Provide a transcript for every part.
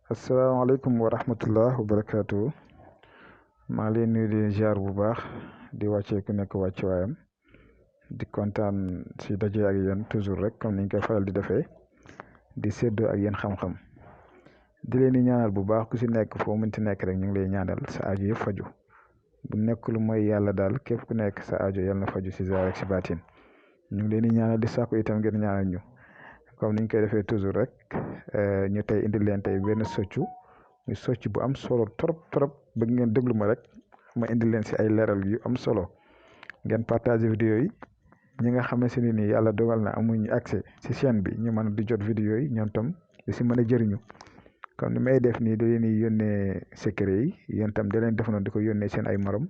asalaamaaleykum wa rahmatullah wa barakaatu. maa ngi leen nuyu di ziar bu baax di wàccee ku nekk wàccuwaayam di kontaan si daje ak yéen toujours rek comme niñ koy faral di defee di séddoo ak yéen xam-xam di leen di ñaanal bu baax ku si nekk foo mënti nekk rek ñu ngi lay ñaanal sa aajo yëpp faju bu nekk lu mooy yàlla daal képp ku nekk sa aajo yàlla na faju si zaahir ak si baatin ñu ngi leen di ñaanal di sàkku itam ngeen ñaanal ñu comme niñ koy defee toujours rek ñu tey indi leen tey benn soccu muy socc bu am solo trop bëgg ngeen déglu ma rek ma indi leen si ay leeral yu am solo ngeen partager vidéo yi ñi nga xamante ne ni yàlla dogal na amuñu accès si chaîne bi ñu mën di jot vidéo yi ñoom tam di si mën a jëriñu comme ni may def nii da leen di yónnee secret yi yéen tam da leen def noonu di ko yónnee seen ay morom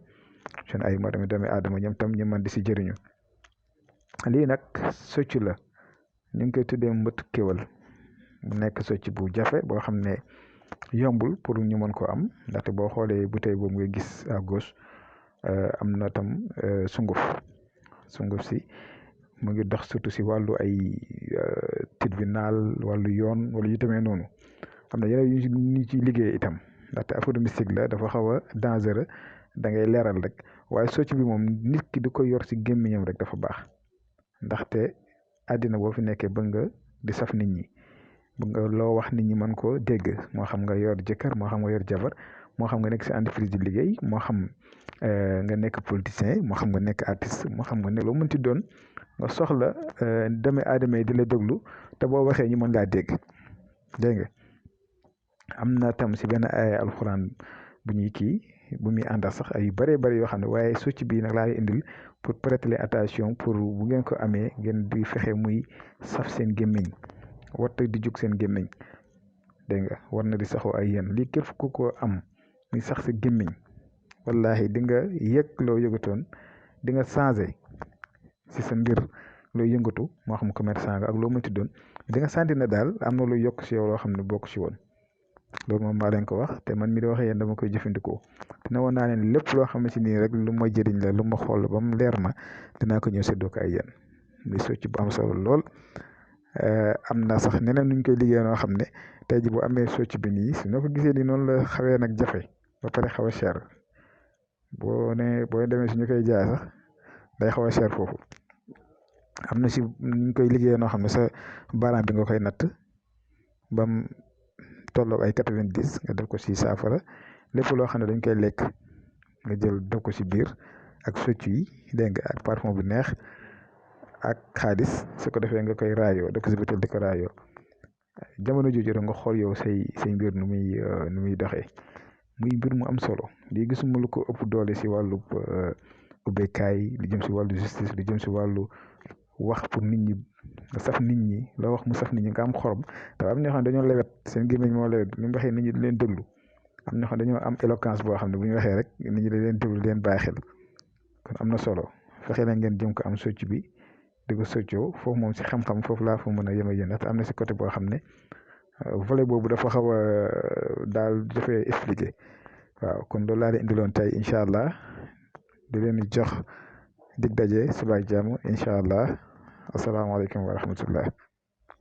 yi doomi aadama ñoom tam ñu mën di si jëriñu lii nag socc la ñu ngi koy tuddee mbëtt kéwal mu nekk socc bu jafe boo xam ne yombul pour ñu mën ko am ndaxte boo xoolee bouteille boobu nga gis à gauche am na tam sunguf si mu ngi dox surtout si wàllu ay tribunal wàllu yoon wala yu demee noonu am na yeneen yu ñu ci liggéey itam ndaxte affaire mystique la dafa xaw a dangereux da ngay leeral rek waaye socc bi moom nit ki di ko yor si gémmiñam rek dafa baax ndaxte àddina boo fi nekkee bëgg nga di saf nit ñi bëgg nga loo wax nit ñi mën koo dégg moo xam nga yor jëkkër moo xam nga yor jabar moo xam nga nekk si entreprise di liggéey moo xam nga nekk politicien moo xam nga nekk artiste moo xam nga ne loo mënti doon nga soxla doomi aadama yi di la déglu te boo waxee ñu mën laa dégg nga am na tam si benn ay alxuraan bu muy àndal sax ay bëree bëri yoo xam ne waaye socc bii nag laa indil pour prêter attention pour bu ngeen ko amee ngeen di fexe muy saf seen gémmiñ warta di jug seen gémmiñ dégg nga war na di saxoo ay yéen lii képp ku ko am muy sax sa gémmiñ wallahi di nga yëg loo yëgatoon di nga changé si sa mbir loo yëngatu moo xam commerçant nga ak loo mënti doon di nga santi na daal am na lu yokk si yow loo xam ne bokk si woon loolu moom maa leen ko wax te man mi di waxee yéen dama koy jëfandikoo dina woon naa leen lépp loo xamante ni rek lu ma jëriñ la lu ma xool ba mu leer ma dinaa ko ñëw séddoo ko ay yéen muy socc bu am solo lool. am na sax neneen nuñ koy liggéey noo xam ne tey ji bu amee socc bi nii su ñoo ko gisee nii noonu la xawee nag jafe ba pare xaw a cher boo demee su ñu koy jaay sax day xaw a cher foofu am na si nuñ koy liggéey noo xam ne sa baaraam bi nga koy natt bam tolloog ay 90 nga def ko si saafara lépp loo xam ne dañ koy lekk nga jël def ko si biir ak socc yi dégg nga ak parfum bu neex ak xaalis su ko defee nga koy raayoo def ko si butéel di ko raayoo jamono jooju rek nga xool yow say mbir nu muy doxee muy mbir mu am solo lii gisuma lu ko ëpp doole si wàllu ubbeekaay li jëm si wàllu justice li jëm si wàllu wax pour nit ñi nga saf nit ñi loo wax mu saf nit ñi nga am xorom te am na ñoo xam ne dañoo lewet seen gémmiñ moo lewet bu ñu waxee nit ñi di leen déglu am na ñoo xam ne dañoo am éloquence boo xam ne bu ñu waxee rek nit ñi di leen déglu di leen bàyyi xel kon am na solo fexe na ngeen jëm ko am socc bi di ko soccoo foofu moom si xam-xam foofu laa fa mën a yema yéen ndaxte am na si côté boo xam ne volet boobu dafa xaw a daal dafay expliqué waaw kon loolu laa leen indiloon tey incha allah di leen jox dig daje suba ak jàmm incha allah asalaamaaleykum wa rahmatullah